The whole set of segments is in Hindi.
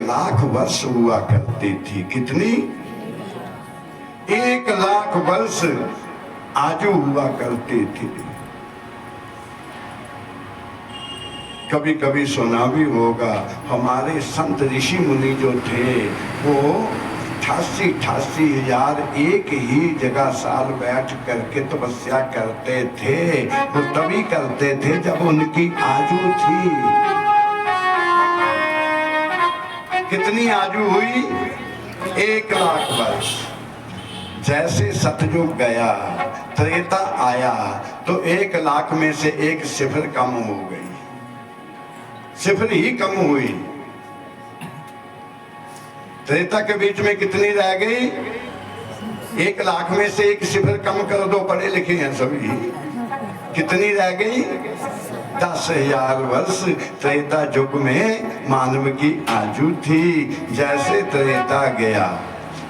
लाख वर्ष हुआ करती थी। कितनी? 1,00,000 वर्ष आजू हुआ करती थी। कभी कभी सुना भी होगा, हमारे संत ऋषि मुनि जो थे वो 88 हजार एक ही जगह साल बैठ करके तपस्या करते थे। वो तभी करते थे जब उनकी आयु थी। कितनी आयु हुई? 1,00,000 वर्ष। जैसे सतयुग गया, त्रेता आया, तो 1,00,000 में से एक सिफर कम हो गई, सिफर ही कम हुई। त्रेता के बीच में कितनी रह गई? 1,00,000 में से एक सिफर कम कर दो, पढ़े लिखे हैं सभी। कितनी रह गई? 10,000 वर्ष त्रेता युग में मानव की आयु थी। जैसे त्रेता गया,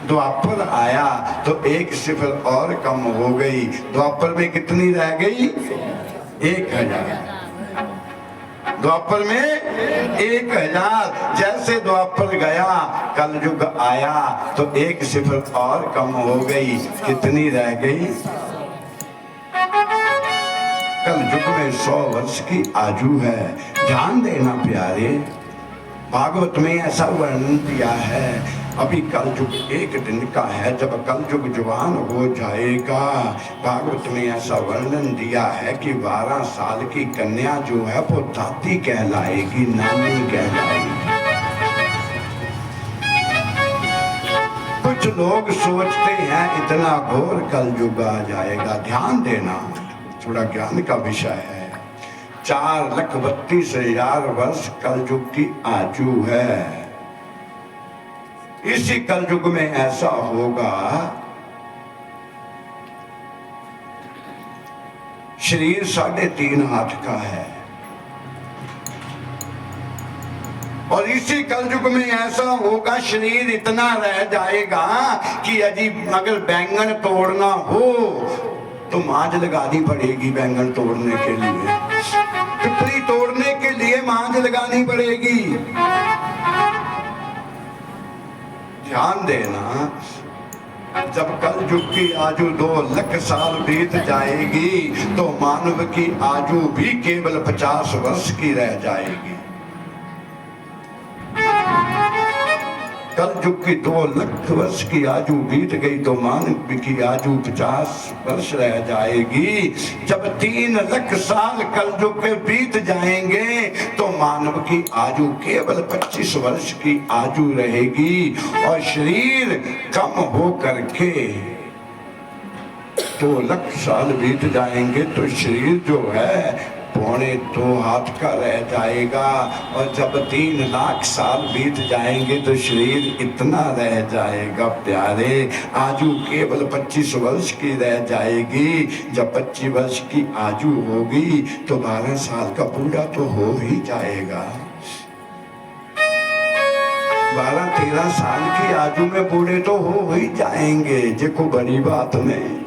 द्वापर आया, तो एक सिफर और कम हो गई। द्वापर में कितनी रह गई? 1,000। द्वापर में 1,000। जैसे द्वापर गया, कलयुग आया, तो एक सिफर और कम हो गई। कितनी रह गई? कलयुग में 100 वर्ष की आयु है। ध्यान देना प्यारे, भागवत में ऐसा वर्णन दिया है। अभी कलयुग एक दिन का है, जब कलयुग जवान हो जाएगा। भागवत में ऐसा वर्णन दिया है कि 12 साल की कन्या जो है वो दाती कहलाएगी, नानी कहलाएगी। कुछ लोग सोचते हैं इतना घोर कलयुग आ जाएगा। ध्यान देना, थोड़ा ज्ञान का विषय है। 4,32,000 वर्ष कलयुग की आयु है। इसी कलयुग में ऐसा होगा, शरीर 3.5 हाथ का है। और इसी कलयुग में ऐसा होगा, शरीर इतना रह जाएगा कि यदि अगर बैंगन तोड़ना हो तो मांझ लगानी पड़ेगी। बैंगन तोड़ने के लिए, पिपली तोड़ने के लिए मांझ लगानी पड़ेगी। ध्यान देना, जब कलयुग की आयु 2,00,000 साल बीत जाएगी, तो मानव की आयु भी केवल 50 वर्ष की रह जाएगी। कलयुग की 2,00,000 वर्ष की आयु बीत गई तो मानव की आयु 50 वर्ष रह जाएगी। जब 3,00,000 साल कलयुग के बीत जाएंगे तो मानव की आयु केवल 25 वर्ष की आयु रहेगी। और शरीर कम हो करके 2,00,000 साल बीत जाएंगे तो शरीर जो है 2.25 हाथ का रह जाएगा। और जब 3,00,000 साल बीत जाएंगे तो शरीर इतना रह जाएगा प्यारे, आयु केवल 25 वर्ष की रह जाएगी। जब 25 वर्ष की आयु होगी तो 12 साल का बूढ़ा तो हो ही जाएगा। 12-13 साल की आयु में बूढ़े तो हो ही जाएंगे, देखो बड़ी बात नहीं।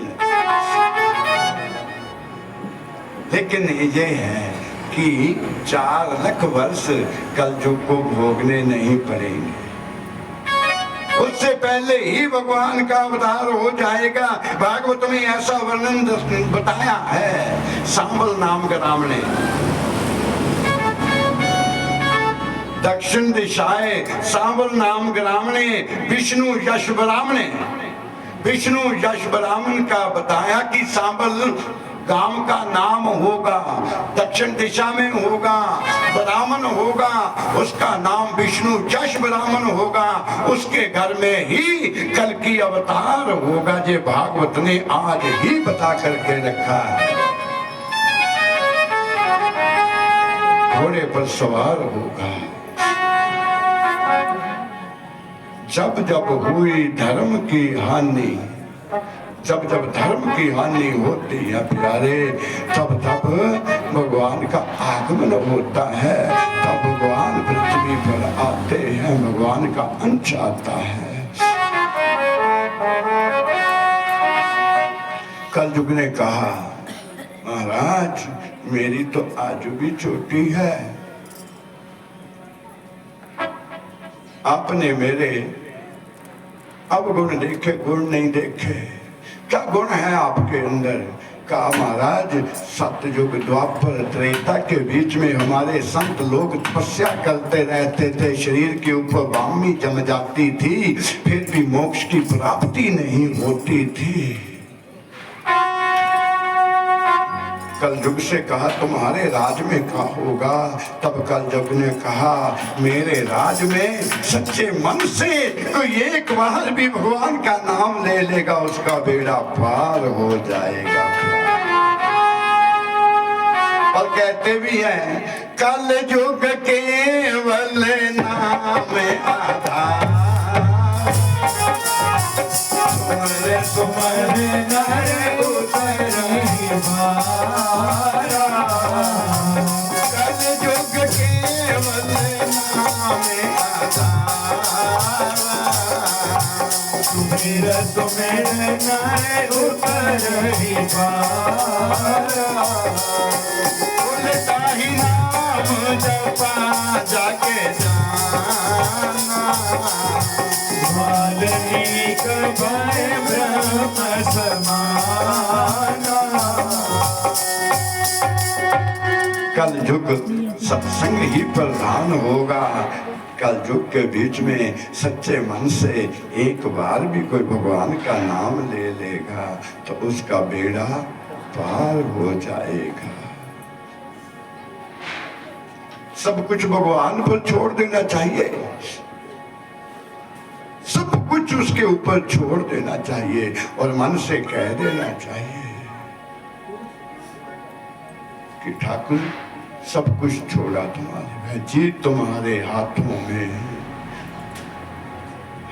लेकिन ये है कि 4,00,000 वर्ष कलयुग को भोगने नहीं पड़ेंगे। उससे पहले ही भगवान का अवतार हो जाएगा। भागवत में ऐसा वर्णन बताया है। सांबल नाम का राम ने दक्षिण दिशाए, सांबल नाम के राम ने विष्णु यश ब्राह्मण का बताया कि सांबल गांव का नाम होगा, दक्षिण दिशा में होगा, ब्राह्मण होगा, उसका नाम विष्णु यश ब्राह्मण होगा। उसके घर में ही कल की अवतार होगा। जे भागवत ने आज ही बता करके रखा है। घोड़े पर सवार होगा। जब जब हुई धर्म की हानि, जब जब धर्म की हानि होती है प्यारे, तब तब भगवान का आगमन होता है। तब भगवान पृथ्वी पर आते हैं, भगवान का अंश आता है। कलयुग ने कहा, महाराज मेरी तो आयु भी छोटी है, आपने मेरे अवगुण देखे, गुण नहीं देखे। क्या गुण है आपके अंदर? कहा महाराज सतयुग द्वापर त्रेता के बीच में हमारे संत लोग तपस्या करते रहते थे, शरीर के ऊपर वामी जम जाती थी, फिर भी मोक्ष की प्राप्ति नहीं होती थी। कल युग से कहा तुम्हारे राज में क्या होगा? तब कल युग ने कहा मेरे राज में सच्चे मन से कोई एक बार भी भगवान का नाम ले लेगा उसका बेड़ा पार हो जाएगा। और कहते भी हैं कल युग केवल नाम आधार, तुम्हारे नर उतरहि भारा। कल युग केवल नाम आधार, तुम्हारे नर उतरहि भारा। उल्टा ही नाम जपा जाके जाना, वाल्मीकि भय ब्रह्म समाना। कल युग सत्संग ही प्रधान होगा। कल युग के बीच में सच्चे मन से एक बार भी कोई भगवान का नाम ले लेगा तो उसका बेड़ा पार हो जाएगा। सब कुछ भगवान पर छोड़ देना चाहिए, सब कुछ उसके ऊपर छोड़ देना चाहिए और मन से कह देना चाहिए कि ठाकुर सब कुछ छोड़ा तुम्हारे में, जीत तुम्हारे हाथों में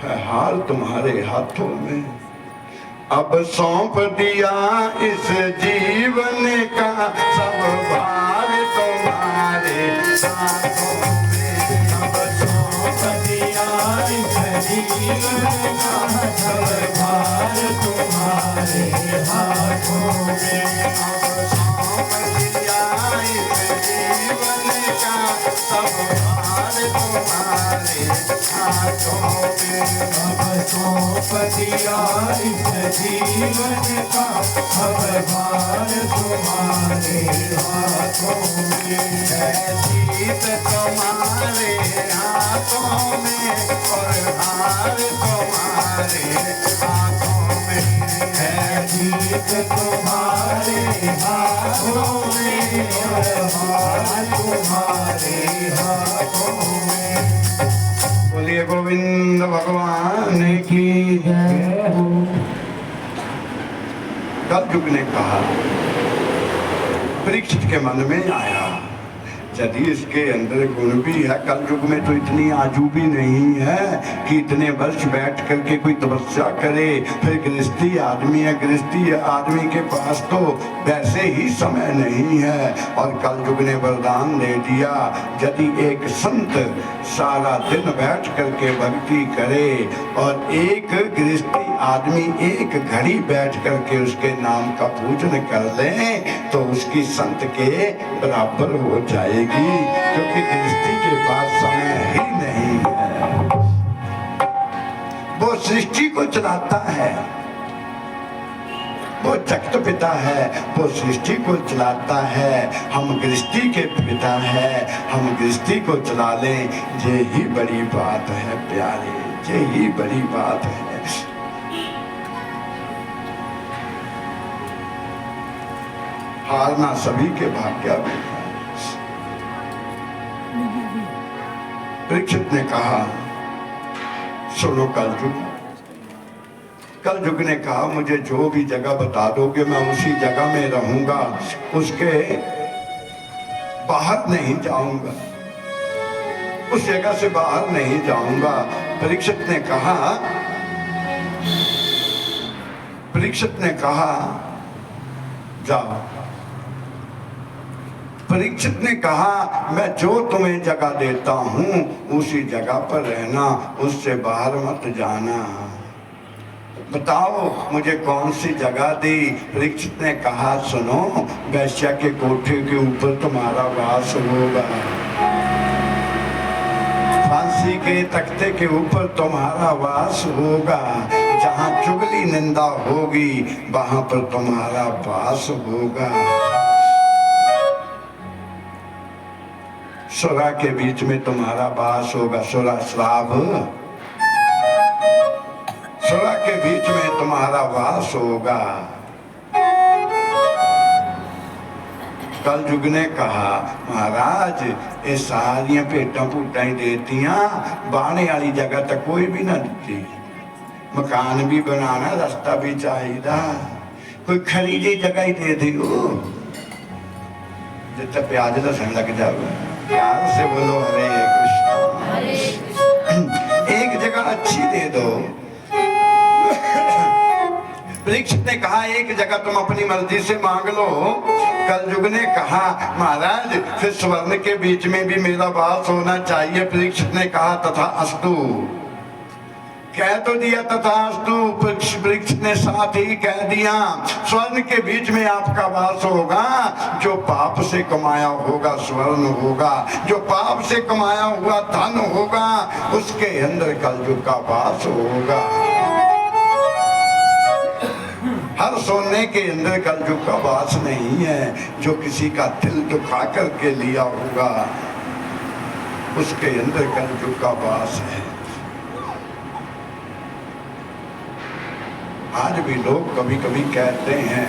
है, हार तुम्हारे हाथों में। अब सौंप दिया इस जीवन का सब भार तुम्हारे हाथों में। अब सौंप दिया इस जीवन का सब भार तुम्हारे हाथों में। अब सौंप दिया इस जीवन का सब भार तुम्हारे हाथों में। अब सौंप दिया इस जीवन का अब भार तुम्हारे हाथों में। है जीत तुम्हारे हाथों में और हार तुम्हारे हाथों में। है जीत तुम्हारे हाथों में और हार तुम्हारे हाथों में। बोलिए गोविंद भगवान की जय हो। कल युग ने कहा, परीक्षित के मन में आया यदि इसके अंदर गुण भी है, कल युग में तो इतनी आजू भी नहीं है कि इतने वर्ष बैठ करके कोई तपस्या करे। फिर गृहस्थी आदमी है, गृहस्थी आदमी के पास तो वैसे ही समय नहीं है। और कल युग ने वरदान दे दिया यदि एक संत सारा दिन बैठ करके भक्ति करे और एक गृहस्थी आदमी एक घड़ी बैठ करके उसके नाम का पूजन कर ले तो उसकी संत के बराबर हो जाएगी, क्योंकि गृहस्थी के पास समय ही नहीं है। वो सृष्टि को चलाता है, वो जगत पिता है, वो सृष्टि को चलाता है। हम गृहस्थी के पिता है, हम गृहस्थी को चला लें, ये ही बड़ी बात है प्यारे, ये ही बड़ी बात है। हारना सभी के भाग्य में है। परीक्षित ने कहा सुनो कल युग ने कहा मुझे जो भी जगह बता दोगे मैं उसी जगह में रहूंगा, उसके बाहर नहीं जाऊंगा, उस जगह से बाहर नहीं जाऊंगा। परीक्षित ने कहा जाओ। परीक्षित ने कहा मैं जो तुम्हें जगह देता हूं उसी जगह पर रहना, उससे बाहर मत जाना। बताओ मुझे कौन सी जगह दी? परीक्षित ने कहा सुनो, वैश्या के कोठे के ऊपर तुम्हारा वास होगा, फांसी के तख्ते के ऊपर तुम्हारा वास होगा, जहां चुगली निंदा होगी वहां पर तुम्हारा वास होगा। सुरा के बीच में तुम्हारा वास होगा, सुरा श्राप, सुरा के बीच में तुम्हारा वास होगा। कल युग ने कहा महाराज ये सारियां भेटां भूटां ही देतियां, बाणे वाली जगह तक कोई भी ना दी, मकान भी बनाना, रास्ता भी चाहिए, कोई खरीदी जगह ही दे दियो जितना प्याज लहसुन लग जाए। प्यार से बोलो हरे कृष्ण। एक जगह अच्छी दे दो। परीक्षित ने कहा एक जगह तुम अपनी मर्जी से मांग लो। कल युग ने कहा महाराज फिर स्वर्ण के बीच में भी मेरा वास होना चाहिए। परीक्षित ने कहा तथा अस्तु, कह तो दिया तथा अस्तु। परीक्षित ने साथ ही कह दिया स्वर्ण के बीच में आपका वास होगा, जो पाप से कमाया होगा स्वर्ण होगा, जो पाप से कमाया हुआ धन होगा उसके अंदर कलयुग का वास होगा। हर सोने के अंदर कलयुग का वास नहीं है, जो किसी का दिल दुखा करके लिया होगा उसके अंदर कलयुग का वास है। आज भी लोग कभी कभी कहते हैं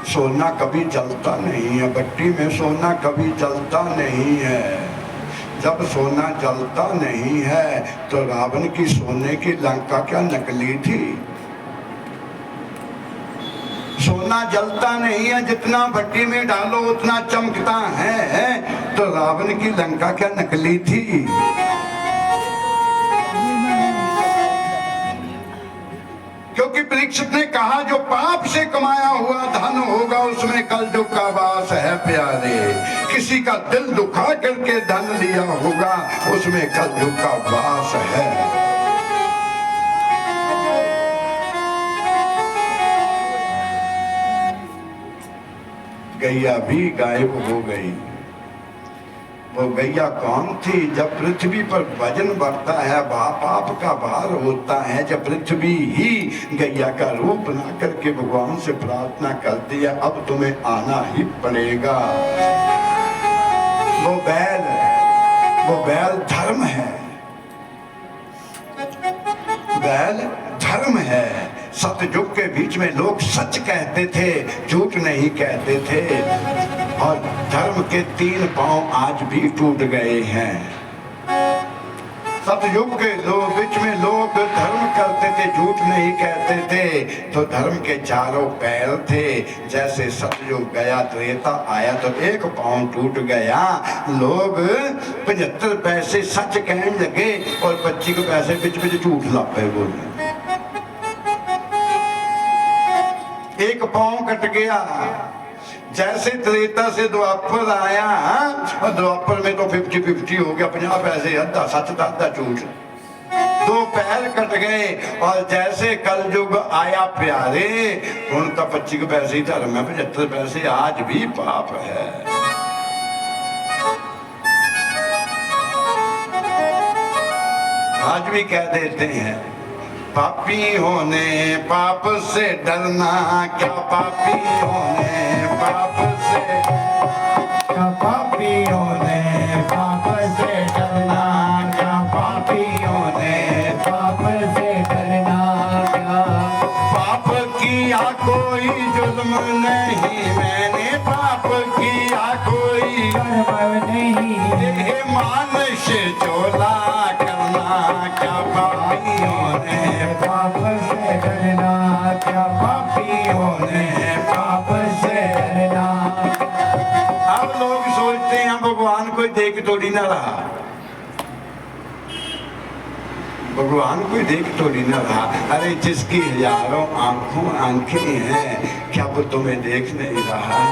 सोना कभी जलता नहीं है, भट्टी में सोना कभी जलता नहीं है। जब सोना जलता नहीं है तो रावण की सोने की लंका क्या नकली थी? सोना जलता नहीं है, जितना भट्टी में डालो उतना चमकता है, तो रावण की लंका क्या नकली थी? क्योंकि परीक्षित ने कहा जो पाप से कमाया हुआ धन होगा उसमें कलयुग का वास है प्यारे। किसी का दिल दुखा करके धन लिया होगा उसमें कलयुग का वास है। गैया भी गायब हो गई। वो गैया कौन थी? जब पृथ्वी पर वजन बढ़ता है, पाप का भार होता है, जब पृथ्वी ही गैया का रूप बना करके भगवान से प्रार्थना करती है अब तुम्हें आना ही पड़ेगा। वो बैल धर्म है, बैल धर्म है। सतयुग के बीच में लोग सच कहते थे, झूठ नहीं कहते थे, और धर्म के 3 पांव आज भी टूट गए हैं। सतयुग के बीच में लोग धर्म करते थे, झूठ नहीं कहते थे, तो धर्म के 4 पैर थे। जैसे सतयुग गया त्रेता आया तो 1 पांव टूट गया। लोग 75 पैसे सच कहने लगे और 25 पैसे बिच झूठ ला पे बोले। 1 पांव कट गया। जैसे त्रेता से द्वापर आया और द्वापर में तो 50-50 हो गया, 50 पैसे अद्धा सच था अद्धा झूठ। 2 पैर कट गए। और जैसे कलयुग आया प्यारे उन तो 25 पैसे ही धर्म है, 75 पैसे आज भी पाप है। आज भी कह देते हैं पापी होने पाप से डरना क्या, पापी होने पाप से क्या, पापी होने पाप से डरना क्या, पापी होने पाप से डरना क्या। पाप किया कोई जुल्म नहीं मैंने, पाप किया कोई कर्म नहीं, मानुष चोला करना क्या, पापी होने पाप से डरना क्या, पापी होने पाप से डरना। अब लोग सोचते हैं भगवान कोई देख थोड़ी ना रहा, भगवान कोई देख थोड़ी ना रहा। अरे जिसकी हजारों आंखें हैं क्या वो तुम्हें देख नहीं रहा?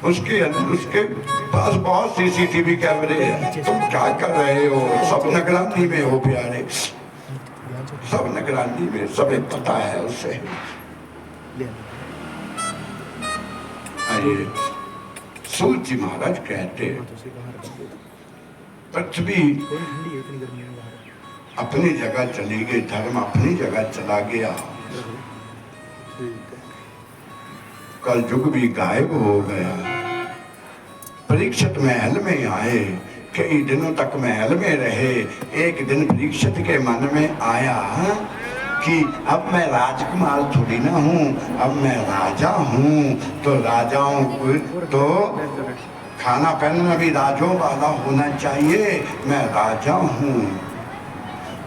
उसके पास बहुत CCTV कैमरे हैं। तुम क्या कर रहे हो? सब निगरानी में हो प्यारे, सब निगरानी में, सबे पता है उसे। सूत जी महाराज कहते पृथ्वी अपनी जगह चली गई, धर्म अपनी जगह चला गया, कल युग भी गायब हो गया। परीक्षित महल में आए, कई दिनों तक महल में रहे। एक दिन परीक्षित के मन में आया कि अब मैं राजकुमार थोड़ी ना हूँ, अब मैं राजा हूँ। तो राजाओं को तो खाना पहनना भी राजों वाला होना चाहिए, मैं राजा हूँ।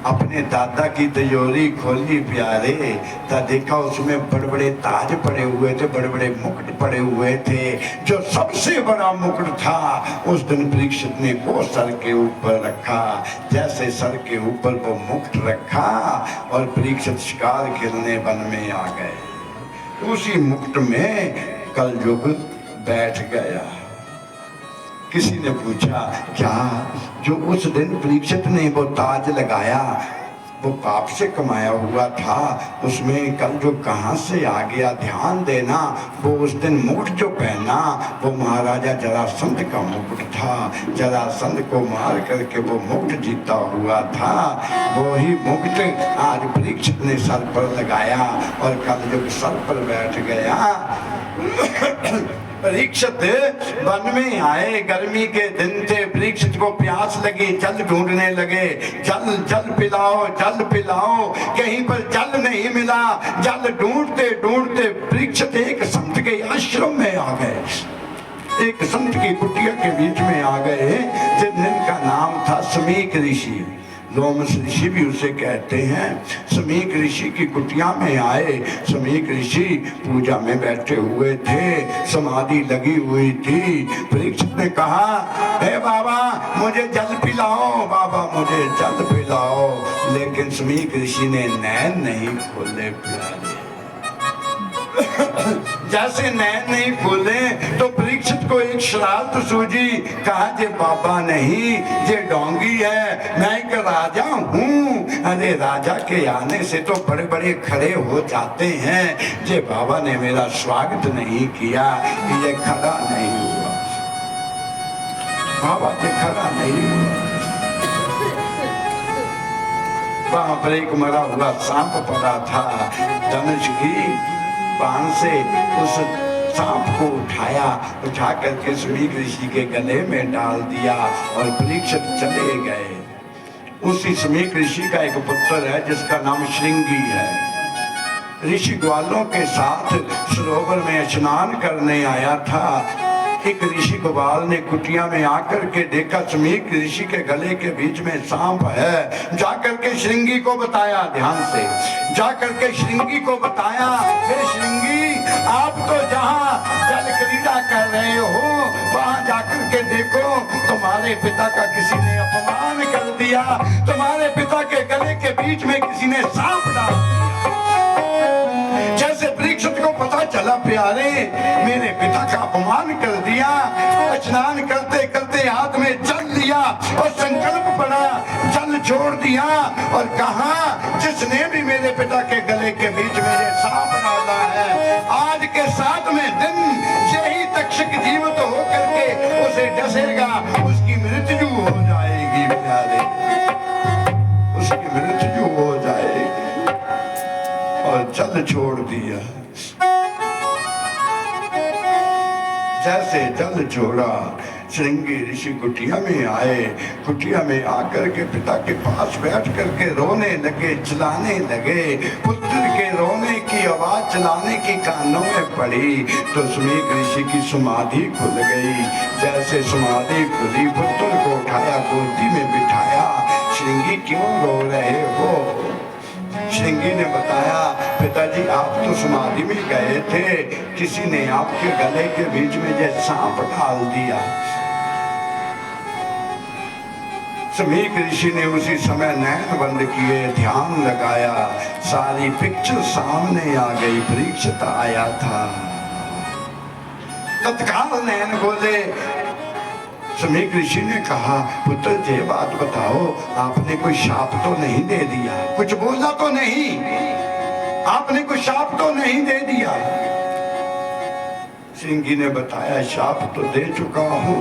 अपने दादा की तिजोरी खोली प्यारे, तो देखा उसमें बड़े बड़े ताज पड़े हुए थे, बड़े बड़े मुकुट पड़े हुए थे। जो सबसे बड़ा मुकुट था उस दिन परीक्षित ने वो सर के ऊपर रखा। जैसे सर के ऊपर वो मुकुट रखा और परीक्षित शिकार खेलने वन में आ गए। उसी मुकुट में कल युग बैठ गया। किसी ने पूछा क्या जो उस दिन परीक्षित ने वो ताज लगाया वो पाप से कमाया हुआ था, उसमें कल जो कहाँ से आ गया? ध्यान देना, वो उस दिन मुकुट जो पहना वो महाराजा जरासंध का मुकुट था। जरासंध को मार करके वो मुकुट जीता हुआ था। वो ही मुकुट आज परीक्षित ने सर पर लगाया और कल जो सर पर बैठ गया। परीक्षित वन में आए, गर्मी के दिन थे, परीक्षित को प्यास लगी, जल ढूंढने लगे। जल जल पिलाओ, जल पिलाओ, कहीं पर जल नहीं मिला। जल ढूंढते ढूंढते परीक्षित एक संत के आश्रम में आ गए, एक संत की कुटिया के बीच में आ गए जिनका नाम था समीक ऋषि। लोमस ऋषि भी उसे कहते हैं। समीक ऋषि की कुटिया में आए। समीक ऋषि पूजा में बैठे हुए थे, समाधि लगी हुई थी। परीक्षित ने कहा, हे बाबा मुझे जल पिलाओ, बाबा मुझे जल पिलाओ। लेकिन समीक ऋषि ने नैन नहीं खोले प्यारे। जैसे नैन नहीं खोले तो परीक्षित को एक शरारत सूझी। कहा जे बाबा नहीं, जे डोंगी है, मैं एक राजा हूँ। अरे राजा के आने से तो बड़े बड़े खड़े हो जाते हैं। जे बाबा ने मेरा स्वागत नहीं किया, ये खड़ा नहीं हुआ। बाबा जे खड़ा नहीं हुआ। वहां पर एक मरा हुआ सांप पड़ा था। धनुष की बाण से उस सांप को उठाया, उठा करके समीक ऋषि के गले में डाल दिया और परीक्षित चले गए। उसी समीक ऋषि का एक पुत्र है जिसका नाम श्रृंगी है। ऋषि ग्वालों के साथ सरोवर में स्नान करने आया था। एक ऋषि ग्वाल ने कुटिया में आकर के देखा समीक ऋषि के गले के बीच में सांप है। जाकर के श्रृंगी को बताया, ध्यान से जाकर के श्रृंगी को बताया, हे श्रृंगी आप तो जहाँ जल क्रीड़ा कर रहे हो वहां जाकर के देखो, तुम्हारे पिता का किसी ने अपमान कर दिया। तुम्हारे पिता के गले के बीच में किसी ने सांप डाल दिया। जैसे परीक्षित को पता चला प्यारे मेरे पिता का अपमान कर दिया, स्नान करते करते हाथ में जल लिया और संकल्प पड़ा, जल छोड़ दिया और कहा जिसने भी मेरे पिता के गले के बीच में ये सांप डाला है, आज के 7वें दिन यही तक्षक जीवित होकर के उसे डसेगा, उसकी मृत्यु हो जाएगी प्यारे, उसकी मृत्यु हो जाएगी। और जल छोड़ दिया। जैसे जल छोड़ा, श्रृंगी ऋषि कुटिया में आए। कुटिया में आकर के पिता के पास बैठ करके रोने लगे, चिल्लाने लगे। पुत्र के रोने की आवाज, चिल्लाने की कानों में पड़ी तो समीक ऋषि की समाधि खुल गई। जैसे समाधि खुली, पुत्र को उठाया, गोदी में बिठाया। श्रृंगी क्यों रो रहे हो? श्रृंगी ने बताया, पिताजी आप तो समाधि में गए थे, किसी ने आपके गले के बीच में ये सांप डाल दिया। समीक ऋषि ने उसी समय नैन बंद किए, ध्यान लगाया, सारी पिक्चर सामने आ गई। परीक्षित आया था, तत्काल नैन खोले। समीक ऋषि ने कहा, पुत्र ये बात बताओ, आपने कोई शाप तो नहीं दे दिया? कुछ बोला तो नहीं? आपने कोई शाप तो नहीं दे दिया? सिंगी ने बताया शाप तो दे चुका हूं।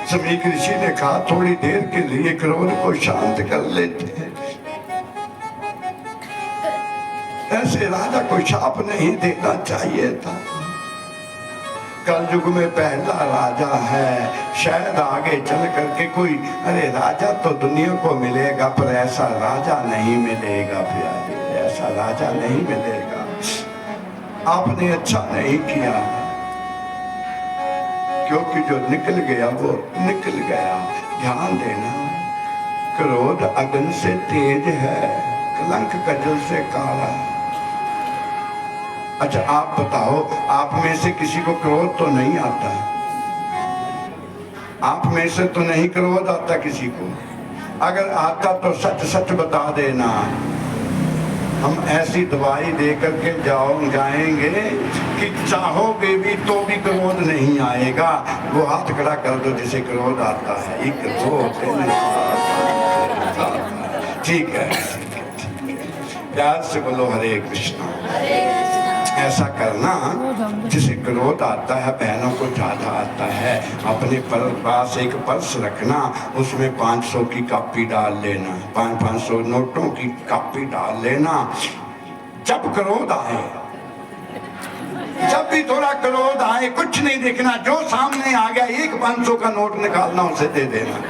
समीक ऋषि ने कहा थोड़ी देर के लिए क्रोध को शांत कर लेते हैं। ऐसे राजा को शाप नहीं देना चाहिए था। कलयुग में पहला राजा है, शायद आगे चल करके कोई अरे राजा तो दुनिया को मिलेगा पर ऐसा राजा नहीं मिलेगा प्यारे, ऐसा राजा नहीं मिलेगा। आपने अच्छा नहीं किया, क्योंकि जो निकल गया वो निकल गया। ध्यान देना, क्रोध अग्नि से तेज है, कलंक कजल से काला। अच्छा आप बताओ, आप में से किसी को क्रोध तो नहीं आता? आप में से तो नहीं क्रोध आता किसी को? अगर आता तो सच सच बता देना, हम ऐसी दवाई दे करके जाएंगे कि चाहोगे भी तो भी क्रोध नहीं आएगा। वो हाथ खड़ा कर दो जिसे क्रोध आता है। एक दो ठीक है, प्यार से बोलो हरे कृष्णा। ऐसा करना, जिसे क्रोध आता है, बहनों को ज्यादा आता है, अपने पास एक पर्स रखना, उसमें 500 की कापी डाल लेना, 500 नोटों की कापी डाल लेना। जब क्रोध आए, जब भी थोड़ा क्रोध आए, कुछ नहीं देखना, जो सामने आ गया एक 500 का नोट निकालना, उसे दे देना।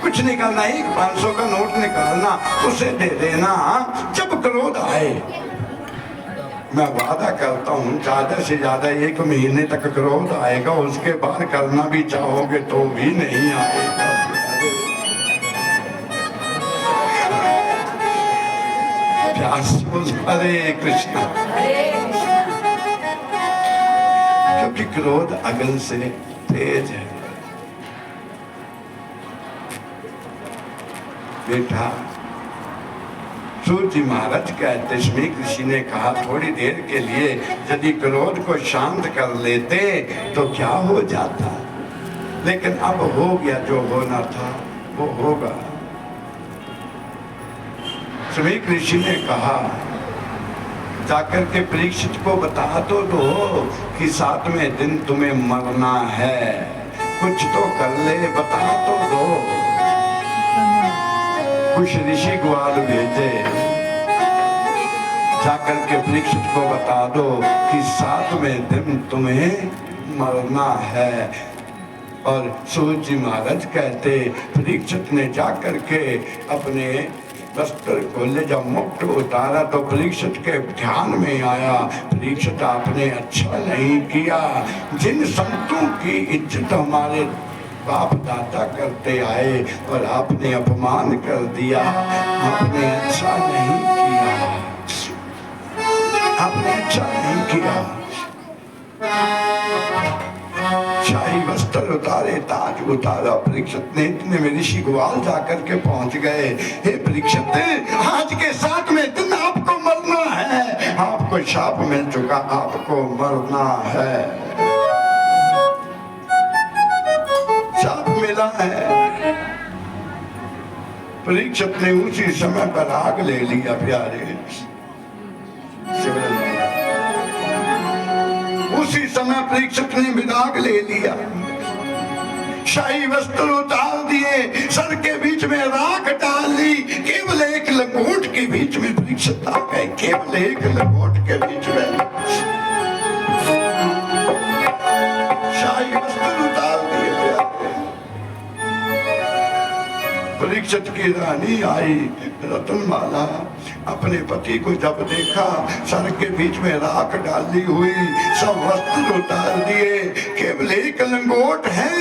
कुछ नहीं करना, एक 500 का नोट निकालना, उसे दे देना। जब क्रोध आए, मैं वादा करता हूँ ज्यादा से ज्यादा 1 महीने तक क्रोध आएगा, उसके बाद करना भी चाहोगे तो भी नहीं आएगा। हरे कृष्णा। क्योंकि क्रोध अग्नि से तेज है बेटा। सूर्य जी महाराज कहते, समीक ऋषि ने कहा थोड़ी देर के लिए यदि क्रोध को शांत कर लेते तो क्या हो जाता, लेकिन अब हो गया, जो होना था वो होगा। समीक ऋषि ने कहा जाकर के परीक्षित को बता तो दो कि 7वें दिन तुम्हें मरना है, कुछ तो कर ले, बता तो दो। कुछ ऋषि ग्वाल भेजे, जाकर के परीक्षित को बता दो कि 7वें दिन तुम्हें मरना है। और सूर्य जी महाराज कहते, परीक्षित ने जाकर के अपने वस्त्र खोले, जब मुक्त उतारा तो परीक्षित के ध्यान में आया, परीक्षित आपने अच्छा नहीं किया। जिन संतों की इज्जत हमारे बाप दादा करते आए और आपने अपमान कर दिया, आपने अच्छा नहीं किया, आपने अच्छा नहीं किया। शाही वस्त्र उतारे, ताज उतारा परीक्षित ने। इतने में ऋषि ग्वाल जाकर के पहुंच गए। हे परीक्षित, आज के 7वें दिन आपको मरना है, आपको शाप मिल चुका, आपको मरना है, शाप मिला है। परीक्षित ने उसी समय पर आग ले लिया प्यारे, उसी समय परीक्षित ने विराग ले लिया, शाही वस्त्र उतार दिए, सर के बीच में राख डाल दी, केवल एक लंगोट के बीच में परीक्षित आ गए, केवल एक लंगोट के बीच में शाही वस्त्र उतार दिए। परीक्षित की रानी आई रतनमाला, अपने पति को जब देखा, सर के बीच में राख डाली हुई, सब वस्त्र उतार दिए, केवल एक लंगोट है।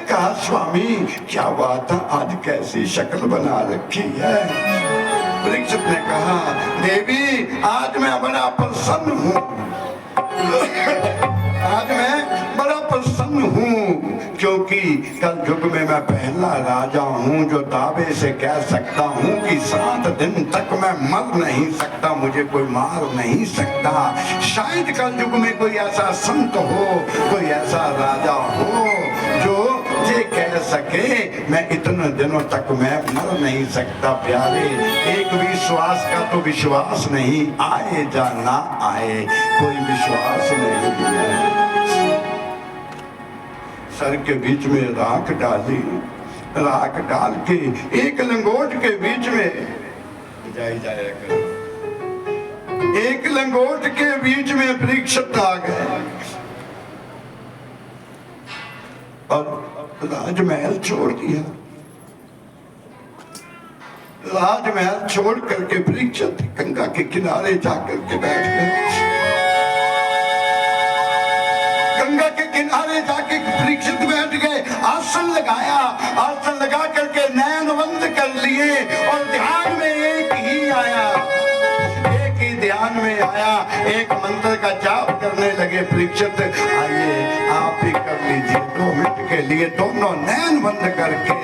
कहा स्वामी क्या बात है, आज कैसी शक्ल बना रखी है। परीक्षित ने कहा देवी आज मैं बड़ा प्रसन्न हूँ, आज मैं बड़ा प्रसन्न हूँ, क्योंकि कल युग में मैं पहला राजा हूँ जो दावे से कह सकता हूँ कि 7 दिन तक मैं मर नहीं सकता, मुझे कोई मार नहीं सकता। शायद कल युग में कोई ऐसा संत हो, कोई ऐसा राजा हो जो ये कह सके, मैं इतने दिनों तक मैं मर नहीं सकता प्यारे। एक विश्वास का तो विश्वास नहीं, आए जा ना आए कोई विश्वास नहीं है। सर के बीच में राख डाली, राख डाल के एक लंगोट के बीच में जाया कर, एक लंगोट के बीच में वृक्ष आ गए और राजमहल छोड़ दिया। राजमहल छोड़ करके वृक्ष गंगा के किनारे जाकर के बैठ गए। गंगा के किनारे जाके वृक्ष बैठ गए, आसन लगाया, आसन लगा करके नैन बंद कर लिए और ध्यान में एक ही आया, एक ही ध्यान में आया, एक मंत्र का जाप करने लगे। परीक्षित आइए आप भी कर लीजिए 2 मिनट के लिए। दोनों नैन बंद करके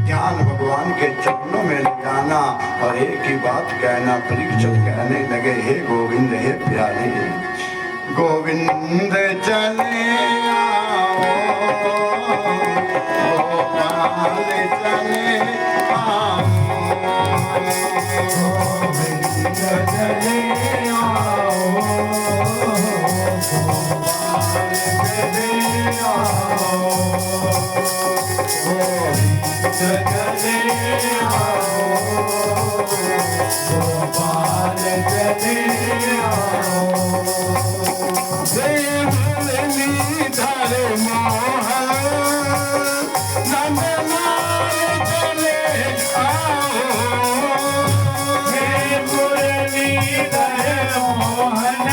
ध्यान भगवान के चरणों में लगाना और एक ही बात कहना। परीक्षित कहने लगे, हे गोविंद, हे प्यारे गोविंद चले आओ, गोपाल चले आओ, गोविंद चले आओ, गोपाल चले आओ, गोविंद चले आओ, गोपाल चले आओ। मुरलीधर मोहन नंदलाल चले आओ, हे मुरलीधर मोहन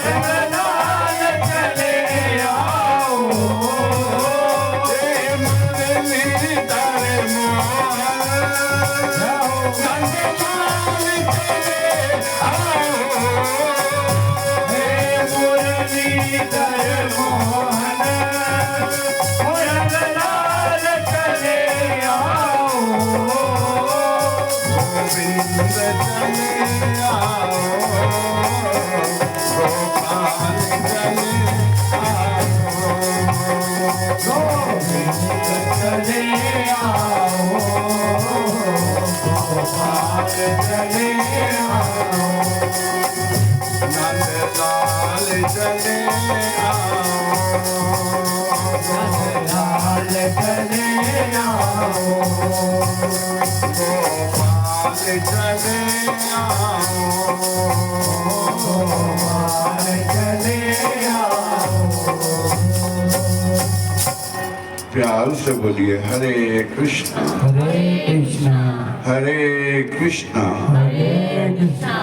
नंदलाल चले आओ, हे मुरलीधर मोहन नंदलाल चले आओ, मुरलीधर मोहन नंदलाल चले आओ, गोविंद चले आओ, गोपाल चले आओ, गोविंद चले आओ, गोपाल चले आओ, नंदलाल चले आओ, नंदलाल चले आओ, गोपाल चले आओ, गोपाल चले आओ। प्यार से बोलिए, हरे कृष्णा हरे कृष्णा हरे कृष्णा हरे कृष्णा।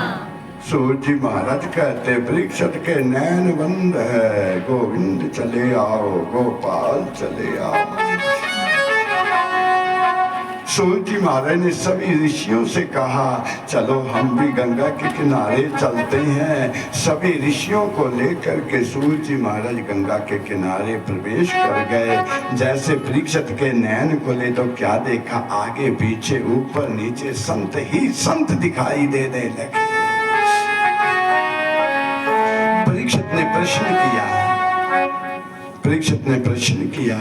सूत जी महाराज कहते परीक्षित के नैन बंद है, गोविंद चले आओ, गोपाल चले आओ। सूत जी महाराज ने सभी ऋषियों से कहा, चलो हम भी गंगा के किनारे चलते हैं। सभी ऋषियों को लेकर के सूत जी महाराज गंगा के किनारे प्रवेश कर गए। जैसे परीक्षित के नैन खोले तो क्या देखा, आगे पीछे ऊपर नीचे संत ही संत दिखाई देने लगे। परीक्षित ने प्रश्न किया, परीक्षित ने प्रश्न किया,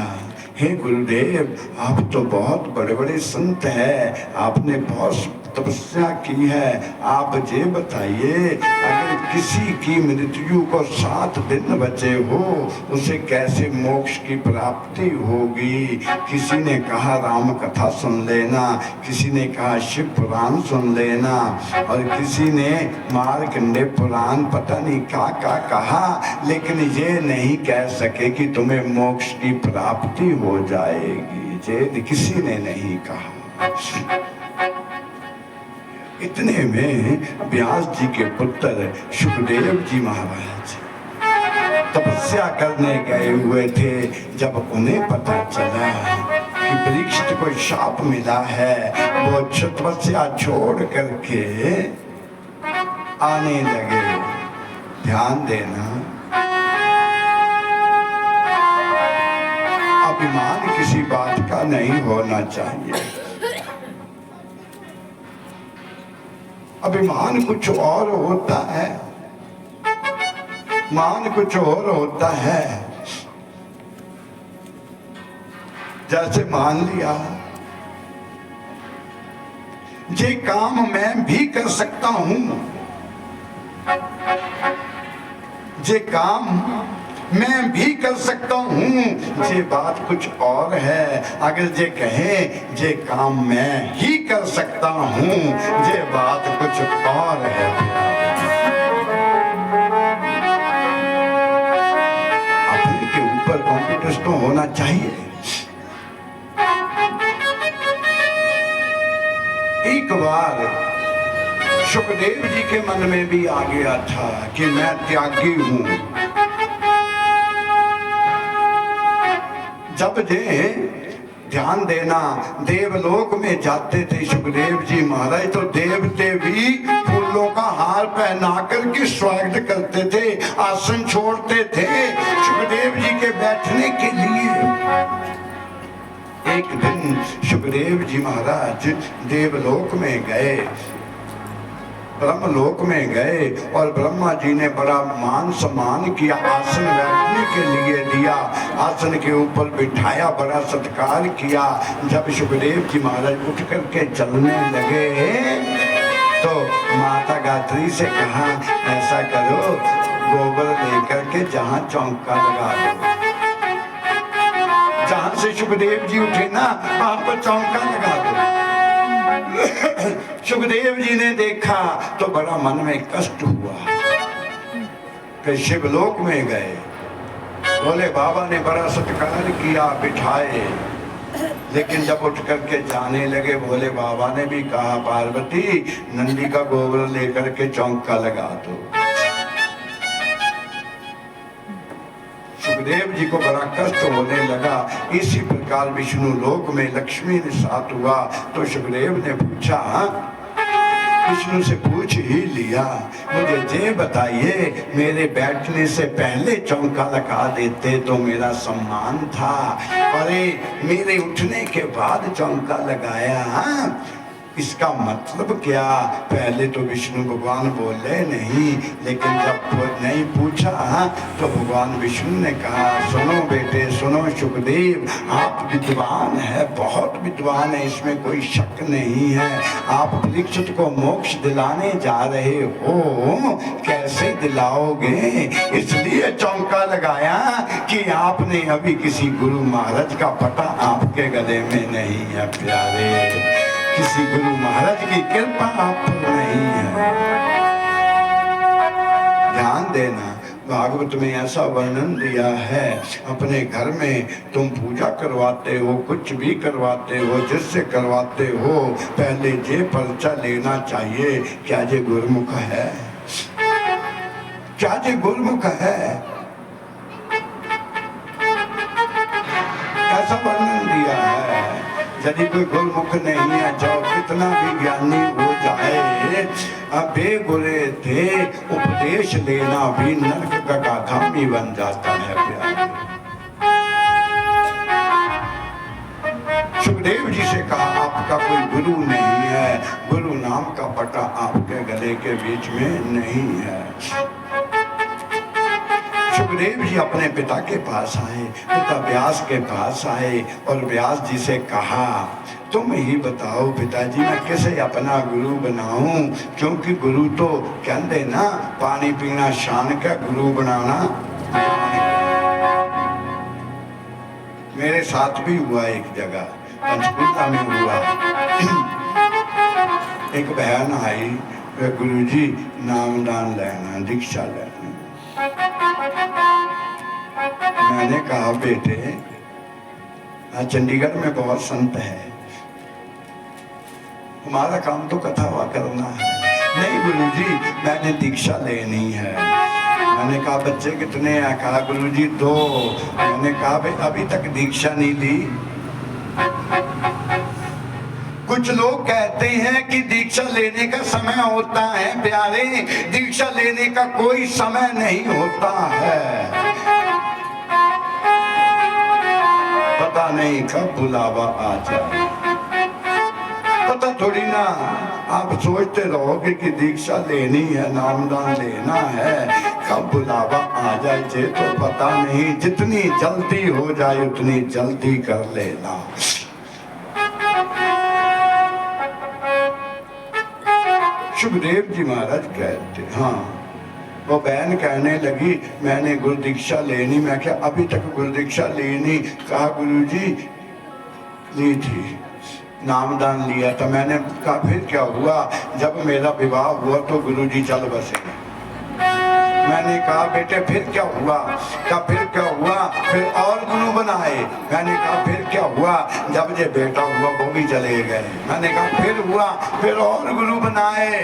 हे गुरुदेव आप तो बहुत बड़े बड़े संत हैं, आपने बहुत तपस्या की है, आप ये बताइए अगर किसी की मृत्यु को 7 दिन बचे हो उसे कैसे मोक्ष की प्राप्ति होगी। किसी ने कहा राम कथा सुन लेना, किसी ने कहा शिव पुराण सुन लेना और किसी ने मार्कंडे पुराण पता नहीं क्या कहा, लेकिन ये नहीं कह सके कि तुम्हें मोक्ष की प्राप्ति हो जाएगी। ये किसी ने नहीं कहा। इतने में व्यास जी के पुत्र सुखदेव जी महाराज तपस्या करने गए हुए थे। जब उन्हें पता चला कि परीक्षित को शाप मिला है, वो तपस्या छोड़ करके आने लगे। ध्यान देना, अभिमान किसी बात का नहीं होना चाहिए। अभिमान कुछ और होता है, मान कुछ और होता है। जैसे मान लिया ये काम मैं भी कर सकता हूं, ये काम मैं भी कर सकता हूं, ये बात कुछ और है। अगर ये कहे ये काम मैं ही कर सकता हूं, ये बात कुछ और है। अपने के ऊपर कॉन्फिडेंस तो होना चाहिए। एक बार सुखदेव जी के मन में भी आ गया था कि मैं त्यागी हूं। जब जे ध्यान देना, देवलोक में जाते थे सुखदेव जी महाराज तो देवते भी फूलों का हार पहना करके स्वागत करते थे, आसन छोड़ते थे सुखदेव जी के बैठने के लिए। एक दिन सुखदेव जी महाराज देवलोक में गए, ब्रह्मलोक में गए और ब्रह्मा जी ने बड़ा मान सम्मान किया, आसन बैठने के लिए दिया, आसन के ऊपर बिठाया, बड़ा सत्कार किया। जब सुखदेव जी महाराज उठ करके चलने लगे तो माता गायत्री से कहा ऐसा करो गोबर लेकर के जहां चौका लगा दो, जहां से सुखदेव जी उठे ना वहां पर चौका लगा दो। सुखदेव जी ने देखा तो बड़ा मन में कष्ट हुआ कि शिवलोक में गए, बोले बाबा ने बड़ा सत्कार किया, बिठाए, लेकिन जब उठ करके जाने लगे बोले बाबा ने भी कहा पार्वती नंदी का गोबर लेकर के चौका लगा दो। सुखदेव जी को बड़ा कष्ट होने लगा। इसी प्रकार विष्णु लोक में लक्ष्मी ने साथ हुआ तो सुखदेव ने पूछा, विष्णु से पूछ ही लिया, मुझे ये बताइए मेरे बैठने से पहले चौका लगा देते तो मेरा सम्मान था, अरे मेरे उठने के बाद चौका लगाया, इसका मतलब क्या? पहले तो विष्णु भगवान बोले नहीं, लेकिन जब नहीं पूछा तो भगवान विष्णु ने कहा सुनो बेटे सुनो सुखदेव, आप विद्वान है, बहुत विद्वान है, इसमें कोई शक नहीं है। आप परीक्षित को मोक्ष दिलाने जा रहे हो, कैसे दिलाओगे? इसलिए चौका लगाया कि आपने अभी किसी गुरु महाराज का पता आपके गले में नहीं है प्यारे, किसी गुरु महाराज की कृपा आप पर नहीं है। ध्यान देना, भागवत में ऐसा वर्णन दिया है, अपने घर में तुम पूजा करवाते हो, कुछ भी करवाते हो, जिससे करवाते हो पहले ये पर्चा लेना चाहिए, क्या ये गुरुमुख है, क्या ये गुरुमुख है? ऐसा वर्णन दिया है। यदि कोई गुरुमुख नहीं है, चाहे कितना भी ज्ञानी हो जाए, बेगुरे थे उपदेश लेना भी नरक का गाधामी बन जाता है प्यारे। सुखदेव जी से कहा आपका कोई गुरु नहीं है, गुरु नाम का पटा आपके गले के बीच में नहीं है। सुखदेव जी अपने पिता के पास आए, पिता व्यास के पास आए और व्यास जी से कहा तुम ही बताओ पिताजी मैं कैसे अपना गुरु बनाऊं, क्योंकि गुरु तो कहते ना पानी पीना शान का, गुरु बनाना। मेरे साथ भी हुआ एक जगह, पंचकुला में हुआ। एक बहन आई, गुरुजी नामदान लेना, दीक्षा लेना। मैंने कहा बेटे चंडीगढ़ में बहुत संत है, हमारा काम तो कथा हुआ करना है। नहीं गुरुजी मैंने दीक्षा लेनी है। मैंने कहा बच्चे कितने हैं? कहा गुरुजी 2। मैंने कहा भाई अभी तक दीक्षा नहीं ली। कुछ लोग कहते हैं कि दीक्षा लेने का समय होता है प्यारे, दीक्षा लेने का कोई समय नहीं होता है। पता नहीं कब बुलावा आ जाए, पता थोड़ी ना। आप सोचते रहोगे कि दीक्षा लेनी है, नामदान लेना है, कब बुलावा आ जाए जे तो पता नहीं, जितनी जल्दी हो जाए उतनी जल्दी कर लेना। सुखदेव जी महाराज कहते, हाँ वो बहन कहने लगी मैंने गुरु दीक्षा लेनी। मैं क्या अभी तक गुरु दीक्षा लेनी? कहा गुरु जी ली थी, नामदान लिया था। मैंने कहा फिर क्या हुआ? जब मेरा विवाह हुआ तो गुरु जी चल बसे। मैंने कहा बेटे फिर क्या हुआ? कहा फिर क्या हुआ? फिर और गुरु बनाए। मैंने कहा फिर क्या हुआ? जब ये बेटा हुआ वो भी चले गए। मैंने कहा फिर हुआ? फिर और गुरु बनाए।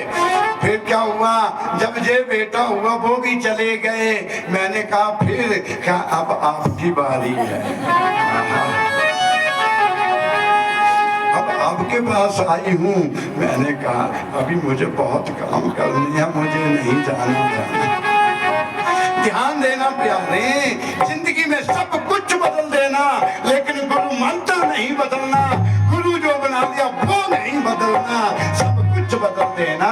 फिर क्या हुआ? जब ये बेटा हुआ वो भी चले गए। मैंने कहा फिर क्या? अब आपकी बारी है। अब आपके पास आई हूँ। मैंने कहा अभी मुझे बहुत काम करनी है, मुझे नहीं जाना। ध्यान देना प्यारे, जिंदगी में सब कुछ बदल देना, लेकिन गुरु मंत्र नहीं बदलना। गुरु जो बना दिया वो नहीं बदलना, सब कुछ बदल देना,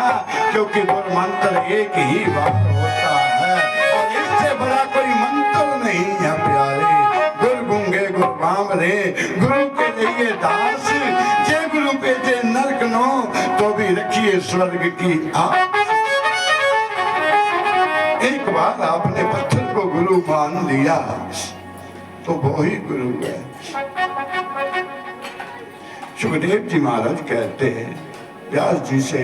क्योंकि गुरु मंत्र एक ही बार होता है और इससे बड़ा कोई मंत्र नहीं है प्यारे। गुरु गूंगे गुरु बामरे, गुरु के लिए दास, जे गुरु पे जे नरक नो तो भी रखिए स्वर्ग की आस। एक बार आपने पत्थर को गुरु मान लिया तो वो ही गुरु है। सुखदेव जी महाराज कहते हैं व्यास जी से,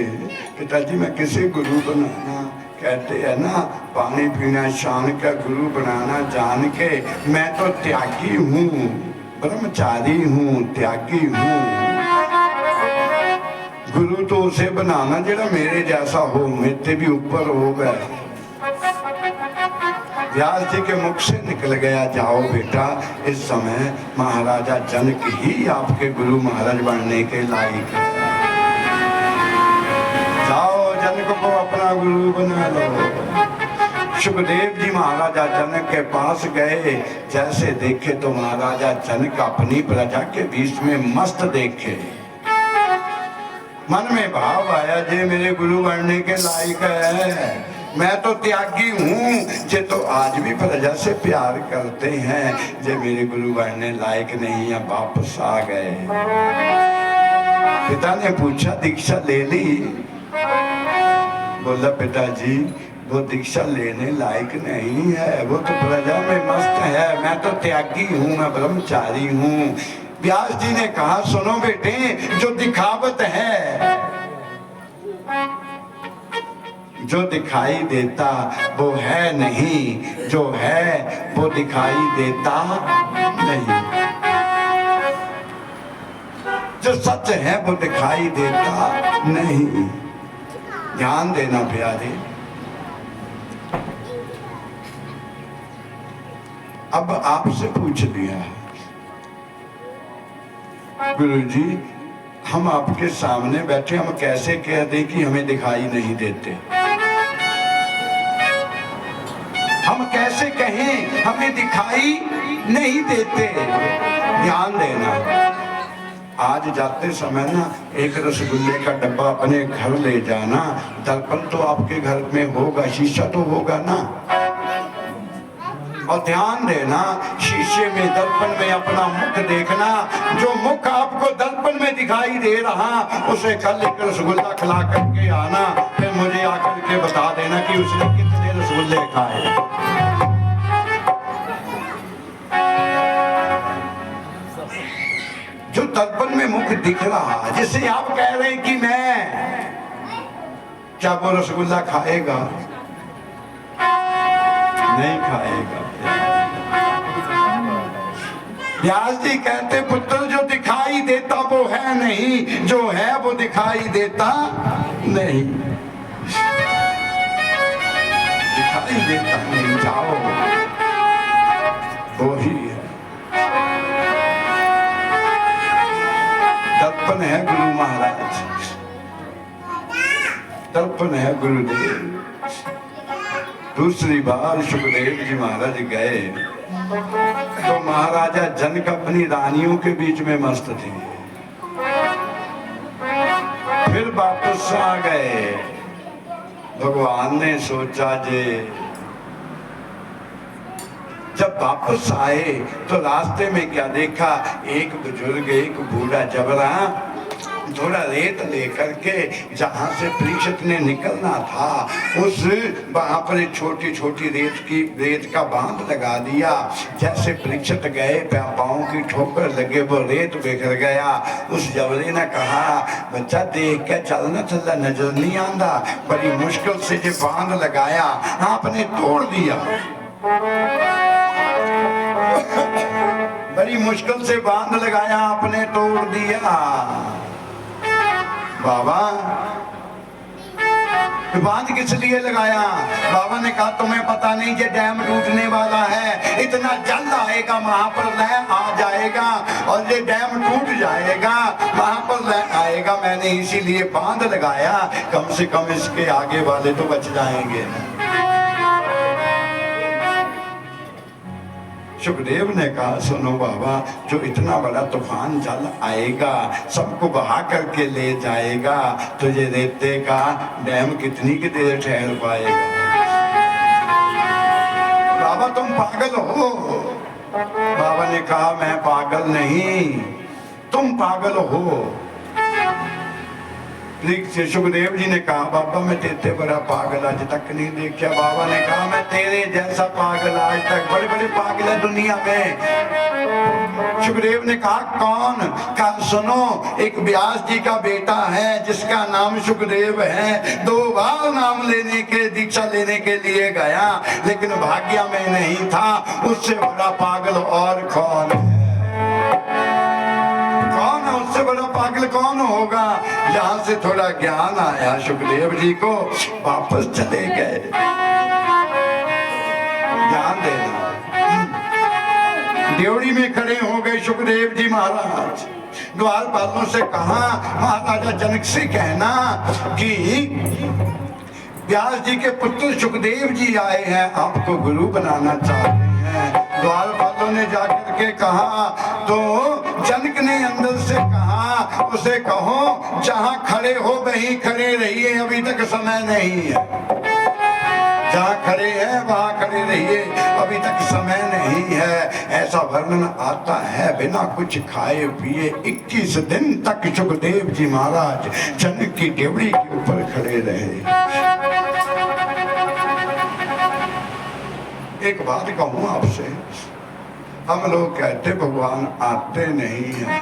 पिताजी मैं किसे गुरु बनाना? कहते हैं ना पानी पीना शान का गुरु बनाना जान के। मैं तो त्यागी हूँ, ब्रह्मचारी हूँ, त्यागी हूँ। गुरु तो उसे बनाना जेड़ा मेरे जैसा हो, मेरे भी ऊपर हो गए। व्यास जी के मुख से निकल गया जाओ बेटा, इस समय महाराजा जनक ही आपके गुरु महाराज बनने के लायक है। जाओ जनक को अपना गुरु बना लो। सुखदेव जी महाराजा जनक के पास गए। जैसे देखे तो महाराजा जनक अपनी प्रजा के बीच में मस्त देखे। मन में भाव आया जे मेरे गुरु बनने के लायक है। मैं तो त्यागी हूँ, जे तो आज भी प्रजा से प्यार करते हैं, जे मेरे गुरु बनने लायक नहीं है, वापस आ गए। पिता ने पूछा दीक्षा ले ली? बोला पिताजी वो दीक्षा लेने लायक नहीं है, वो तो प्रजा में मस्त है, मैं तो त्यागी हूँ, मैं ब्रह्मचारी हूँ। व्यास जी ने कहा सुनो बेटे, जो दिखावत है, जो दिखाई देता वो है नहीं, जो है वो दिखाई देता नहीं। जो सच है वो दिखाई देता नहीं। ध्यान देना प्यारे। अब आपसे पूछ लिया गुरुजी, हम आपके सामने बैठे, हम कैसे कह दें कि हमें दिखाई नहीं देते? हम कैसे कहें हमें दिखाई नहीं देते? ध्यान देना। आज जाते समय ना एक रसगुल्ले का डब्बा अपने घर ले जाना। दर्पण तो आपके घर में होगा, शीशा तो होगा ना। और ध्यान देना, शीशे में दर्पण में अपना मुख देखना। जो मुख आपको दर्पण में दिखाई दे रहा, उसे कल एक रसगुल्ला खिला करके आना, फिर मुझे आकर के बता देना कि उसने कितने रसगुल्ले खाए। जो दर्पण में मुख दिख रहा, जिसे आप कह रहे हैं कि मैं, क्या वो रसगुल्ला खाएगा? नहीं खाएगा। व्यास जी कहते पुत्र जो दिखाई देता वो है नहीं, जो है वो दिखाई देता नहीं। दिखाई देता नहीं, जाओ वो ही है। दर्पण है गुरु महाराज, दर्पण है गुरुदेव। दूसरी बार सुखदेव जी महाराज गए तो महाराजा जनक अपनी रानियों के बीच में मस्त थे। फिर वापस आ गए। भगवान ने सोचा जे वापस आए तो रास्ते में क्या देखा, एक बुजुर्ग एक बूढ़ा जबरा थोड़ा रेत लेकर के जहां से परीक्षित ने निकलना था उस वहां पर एक छोटी छोटी रेत का बांध लगा दिया। जैसे परीक्षित गए पाँव की ठोकर लगे वो रेत बिखर गया। उस जबरे ने कहा, बच्चा देख के चलना चलना नजर नहीं आंदा, बड़ी मुश्किल से जो बांध लगाया आपने तोड़ दिया, बड़ी मुश्किल से बांध लगाया आपने तोड़ दिया। बाबा बांध किस लिए लगाया? बाबा ने कहा तुम्हें पता नहीं कि डैम टूटने वाला है, इतना जल आएगा महाप्रलय आ जाएगा और ये डैम टूट जाएगा, महाप्रलय आएगा, मैंने इसीलिए बांध लगाया, कम से कम इसके आगे वाले तो बच जाएंगे। सुखदेव ने कहा, सुनो बाबा, जो इतना बड़ा तूफान जल आएगा सबको बहा करके ले जाएगा, तो ये रेते का डैम कितनी की देर ठहर पाएगा? बाबा तुम पागल हो? बाबा ने कहा, मैं पागल नहीं, तुम पागल हो। सुखदेव जी ने कहा, बाबा मैं तेरे बड़ा पागल आज तक नहीं देखा। बाबा ने कहा, मैं तेरे जैसा पागल आज तक, बड़े बड़े पागल है दुनिया में। सुखदेव ने कहा, कौन? कहा, सुनो, एक व्यास जी का बेटा है जिसका नाम सुखदेव है, 2 बार नाम लेने के दीक्षा लेने के लिए गया लेकिन भाग्य में नहीं था, उससे बड़ा पागल और कौन है? कौन है उससे बड़ा पागल, कौन होगा? यहां से थोड़ा ज्ञान आया सुखदेव जी को, वापस चले गए। ज्ञान देना, ड्योढ़ी में खड़े हो गए सुखदेव जी महाराज। द्वारपालों से कहा, महाराजा जनक से कहना कि व्यास जी के पुत्र सुखदेव जी आए हैं, आपको गुरु बनाना चाहते हैं। द्वारपालों ने जाकर के कहा तो जनक ने अंदर से कहा, उसे कहो जहां खड़े हो वहीं खड़े रहिए, अभी तक समय नहीं है। जहां खड़े हैं वहां खड़े रहिए, अभी तक समय नहीं है। ऐसा वर्णन आता है, बिना कुछ खाए पिए 21 दिन तक सुखदेव जी महाराज जनक की ड्योढ़ी के ऊपर खड़े रहे। एक बात कहूं आपसे, हम लोग कहते भगवान आते नहीं है।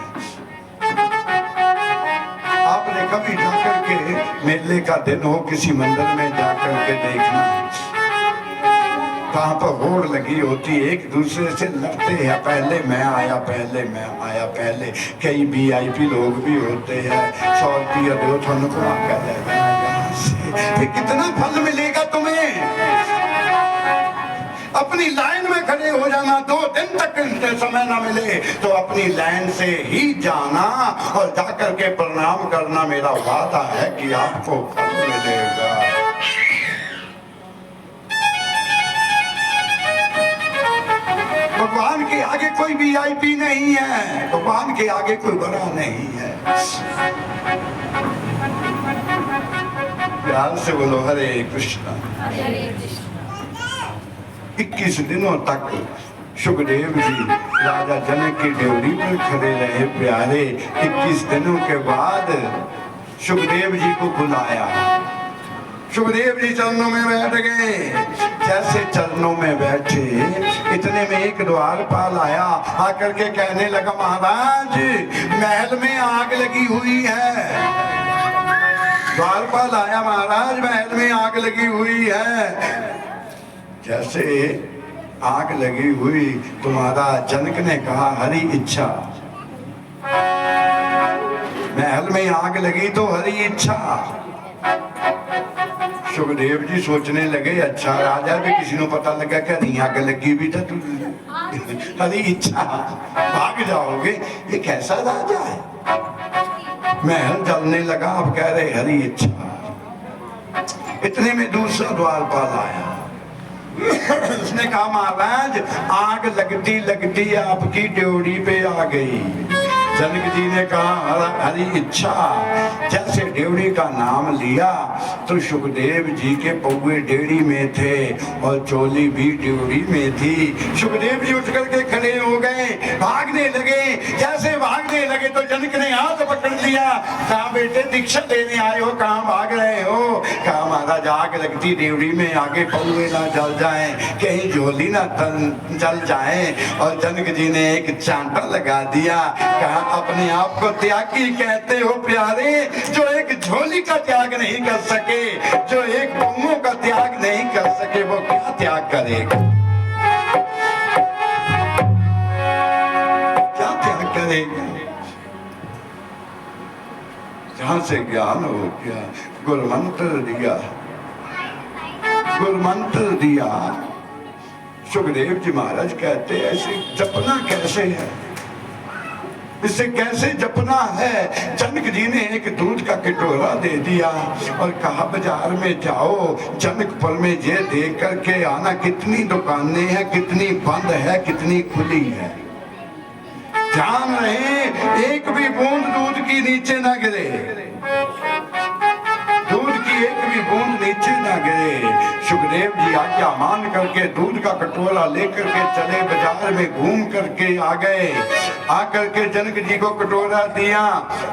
आपने कभी जाकर के मेले का दिन हो किसी मंदिर में जाकर के देखना, कहां पर होड़ लगी होती, एक दूसरे से लड़ते हैं, पहले मैं आया, पहले मैं आया, पहले। कई VIP लोग भी होते हैं, 100 रुपया दो थोड़ा को आकर ले जाना यहाँ से, कितना फल मिलेगा तुम्हें? अपनी लाइन में खड़े हो जाना, 2 दिन तक समय ना मिले तो अपनी लाइन से ही जाना और जाकर के प्रणाम करना। मेरा वादा है कि आपको फल मिलेगा। भगवान के आगे कोई VIP नहीं है, भगवान के आगे कोई बड़ा नहीं है। प्यार से बोलो हरे कृष्णा। 21 दिनों तक सुखदेव जी राजा जनक की ड्योढ़ी पर खड़े रहे प्यारे। 21 दिनों के बाद सुखदेव जी को बुलाया, सुखदेव जी चरणों में बैठ गए। जैसे चरणों में बैठे इतने में एक द्वारपाल आया, आकर के कहने लगा, महाराज महल में आग लगी हुई है। द्वारपाल आया, महाराज महल में आग लगी हुई है। जैसे आग लगी हुई तुम्हारा जनक ने कहा, हरी इच्छा। महल में आग लगी तो हरी इच्छा। सुखदेव जी सोचने लगे, अच्छा राजा भी किसी को पता लगा कि हरी आग लगी भी था, हरी इच्छा, भाग जाओगे, ये कैसा राजा है? महल जलने लगा, अब कह रहे हरी इच्छा। इतने में दूसरा द्वारपाल आया, उसने कहा, महाराज आग लगती लगती आपकी ड्योढ़ी पे आ गई। जनक जी ने कहा हरी इच्छा। जैसे ड्योढ़ी का नाम लिया तो सुखदेव जी के पौए डेढ़ी में थे और चोली भी ड्योढ़ी में थी। सुखदेव जी उठ करके खड़े हो गए, भागने लगे। जैसे भागने लगे तो जनक ने हाथ पकड़ लिया। कहा बेटे दीक्षा लेने आए हो, कहाँ भाग रहे हो? कहा महाराज आग लगती ड्योढ़ी में, आगे पौए ना जल जाए, कहीं झोली ना जल जाए। और जनक जी ने एक चांटा लगा दिया। कहा अपने आप को त्यागी कहते हो प्यारे, जो एक झोली का त्याग नहीं कर सके, जो एक पौओं का त्याग नहीं कर सके, वो क्या त्याग करेगा? क्या त्याग करेगा? जहां से ज्ञान हो गया, गुरुमंत्र दिया, गुरुमंत्र दिया। सुखदेव जी महाराज कहते ऐसे जपना कैसे है, इसे कैसे जपना है? जनक जी ने एक दूध का कटोरा दे दिया और कहा बाजार में जाओ, जनकपुर में ये देख करके आना कितनी दुकानें हैं, कितनी बंद है, कितनी खुली है। ध्यान रहे एक भी बूंद दूध की नीचे ना गिरे, दूध की एक भी बूंद नीचे ना गिरे। सुखदेव जी आज्ञा मान करके दूध का कटोरा लेकर के चले, बाजार में घूम करके आ गए। आकर के जनक जी को कटोरा दिया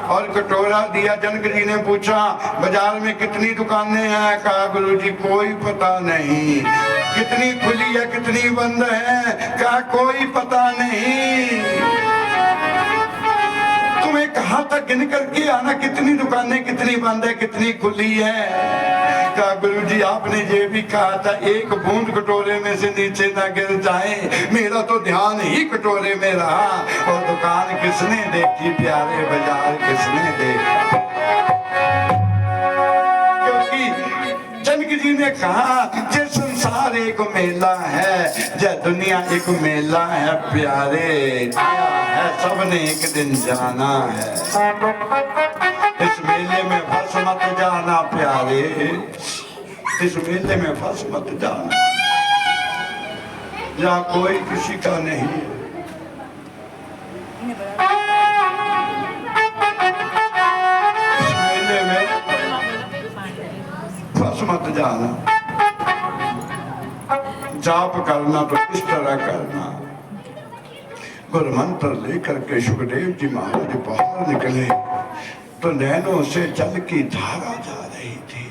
और कटोरा दिया। जनक जी ने पूछा बाजार में कितनी दुकानें हैं? कहा गुरु जी कोई पता नहीं। कितनी खुली है कितनी बंद है? कहा कोई पता नहीं। तुम्हें कहा था गिन करके आना कितनी दुकानें कितनी बंद है कितनी खुली है। कहा गुरुजी आपने ये भी कहा था एक बूंद कटोरे में से नीचे ना गिर जाए। मेरा तो ध्यान ही कटोरे में रहा। और दुकान किसने देखी प्यारे, बाजार किसने देखा? क्योंकि जनक जी ने कहा ये संसार एक मेला है, ये दुनिया एक मेला है प्यारे, आया है सबने एक दिन जाना है। इस मेले में फंस मत जाना प्यारे, इस मेले में फंस मत जाना, यहाँ कोई किसी का नहीं है। इस मेले में फंस मत जाना। जाप करना तो किस तरह करना? गुरुमंत्र लेकर के सुखदेव जी महाराज बाहर निकले तो नैनों से जल की धारा जा रही थी।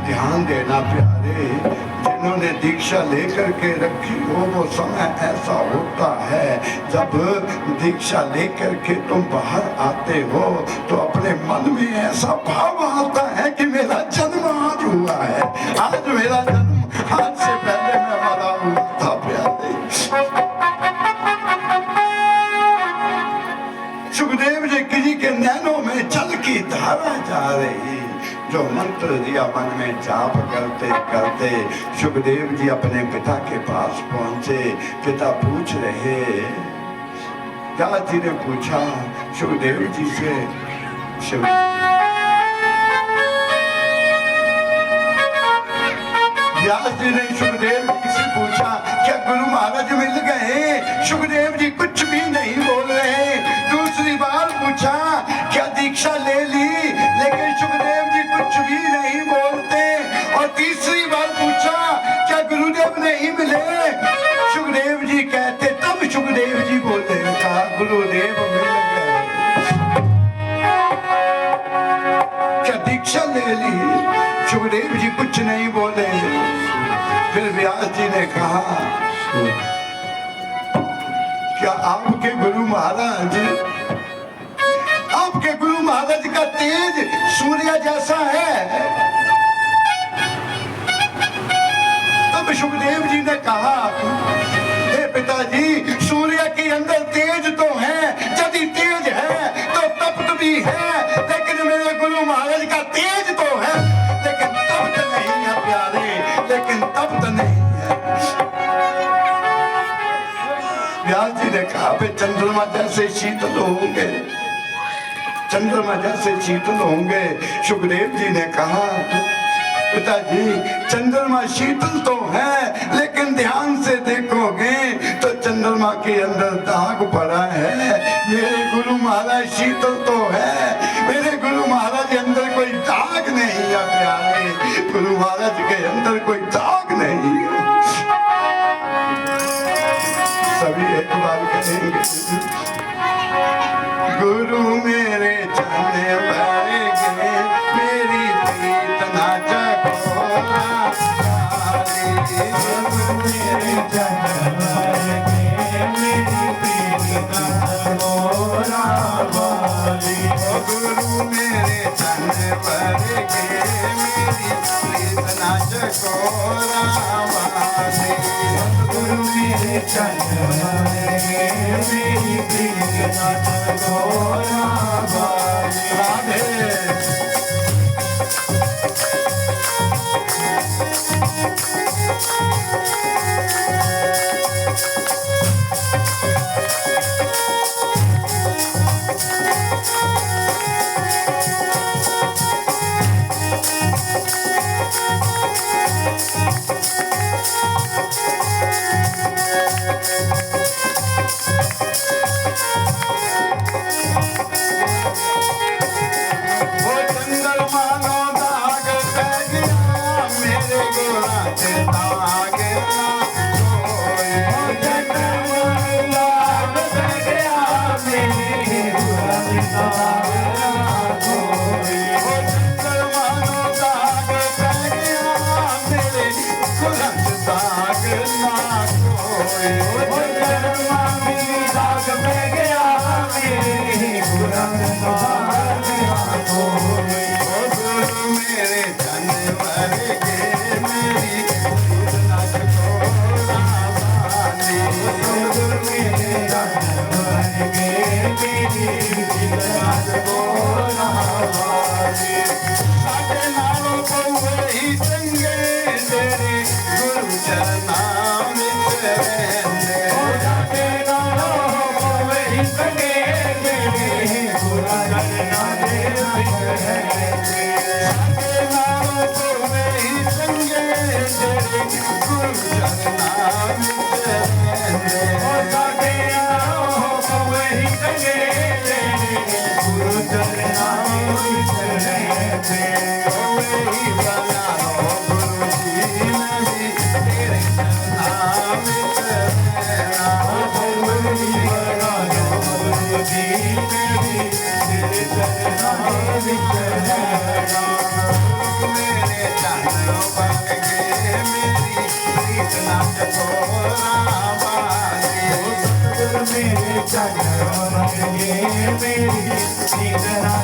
ध्यान देना प्यारे, जिन्होंने दीक्षा लेकर के रखी हो वो समय ऐसा होता है जब दीक्षा लेकर के तुम बाहर आते हो तो अपने मन में ऐसा भाव आता है कि मेरा जन्म आज हुआ है, आज मेरा जन्म आज से पहले मैं मरा हुआ था प्यारे। सुखदेव जी किसी के नैनों में जल की धारा जा रही। जो मंत्र दिया मन में जाप करते करते सुखदेव जी अपने पिता के पास पहुंचे। पिता पूछ रहे, व्यास जी ने पूछा सुखदेव जी से, व्यास जी ने सुखदेव जी से पूछा क्या गुरु महाराज मिल गए? सुखदेव जी कुछ भी नहीं बोल रहे। दूसरी बार पूछा क्या दीक्षा ले ली? लेकिन सुखदेव जी कुछ भी नहीं बोलते। और तीसरी बार पूछा क्या गुरुदेव नहीं मिले? सुखदेव जी कहते, तब सुखदेव जी बोले, कहा गुरुदेव मिल गए। क्या दीक्षा ले ली? सुखदेव जी कुछ नहीं बोले। फिर व्यास जी ने कहा क्या आपके गुरु महाराज, आपके गुरु महाराज का तेज सूर्य जैसा है? तब सुखदेव जी ने कहा हे पिताजी, सूर्य के अंदर तेज तो है, यदि तेज है तो तप्त भी है, लेकिन मेरे गुरु महाराज का तेज तो है लेकिन तप्त नहीं है प्यारे, लेकिन तप्त नहीं है। व्यास जी ने कहा वे चंद्रमा जैसे शीतल होंगे, चंद्रमा जैसे शीतल होंगे। सुखदेव जी ने कहा पिताजी चंद्रमा शीतल तो है, लेकिन ध्यान से देखोगे तो चंद्रमा के अंदर दाग पड़ा है। मेरे गुरु महाराज शीतल तो है, मेरे गुरु महाराज के अंदर कोई दाग नहीं है। प्यारे गुरु महाराज के अंदर कोई दाग नहीं है। सभी एक बार कहेंगे, गुरु मेरे चरण भर गए, मेरी प्रीत ना जगोरा वाली। गुरु मेरे चरण भर गए, मेरी प्रीत ना जगोरा वाली। गुरु मेरे चरण भर गए, मेरी प्रीत ना जगोरा वाली। गुरु मेरे चरण भर गए, मेरी प्रीत ना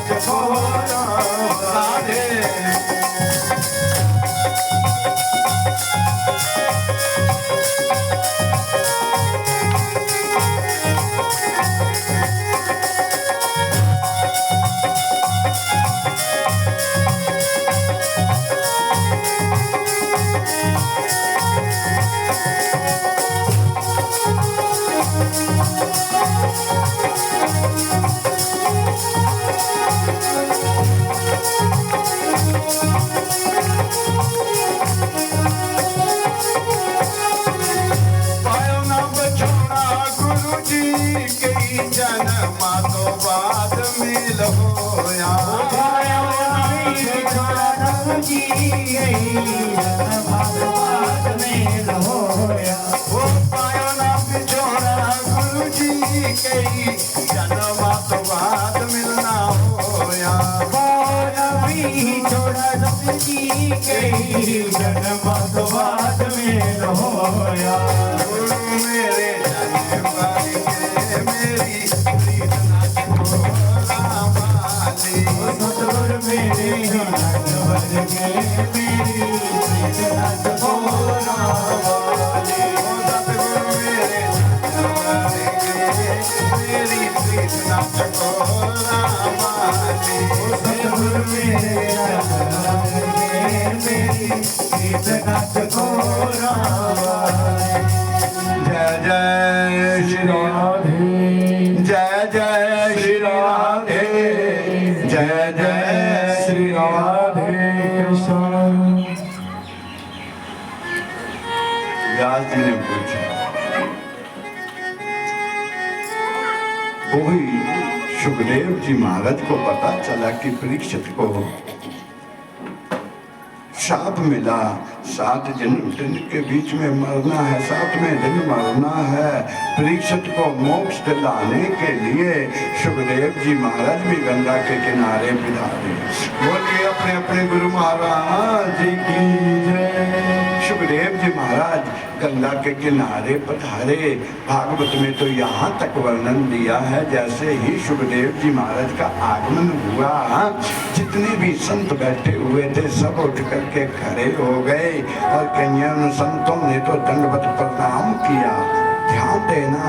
जगोरा वाली। राधे जय जय श्री राधे, जय जय श्री राधे, जय जय श्री राधे कृष्ण। व्यास जी ने पूछा। वही सुखदेव जी महाराज को पता चला कि परीक्षित को शाप मिला, 7 जन्म के बीच में मरना है, 7वें दिन मरना है। परीक्षित को मोक्ष दिलाने के लिए सुखदेव जी महाराज भी गंगा के किनारे बिठाए। बोलिए अपने अपने गुरु महाराज जी की जय। सुखदेव जी महाराज गंगा के किनारे पधारे। भागवत में तो यहाँ तक वर्णन दिया है, जैसे ही सुखदेव जी महाराज का आगमन हुआ, जितने भी संत बैठे हुए थे सब उठ करके खड़े हो गए और कईयों संतों ने तो दंडवत प्रणाम किया। ध्यान देना,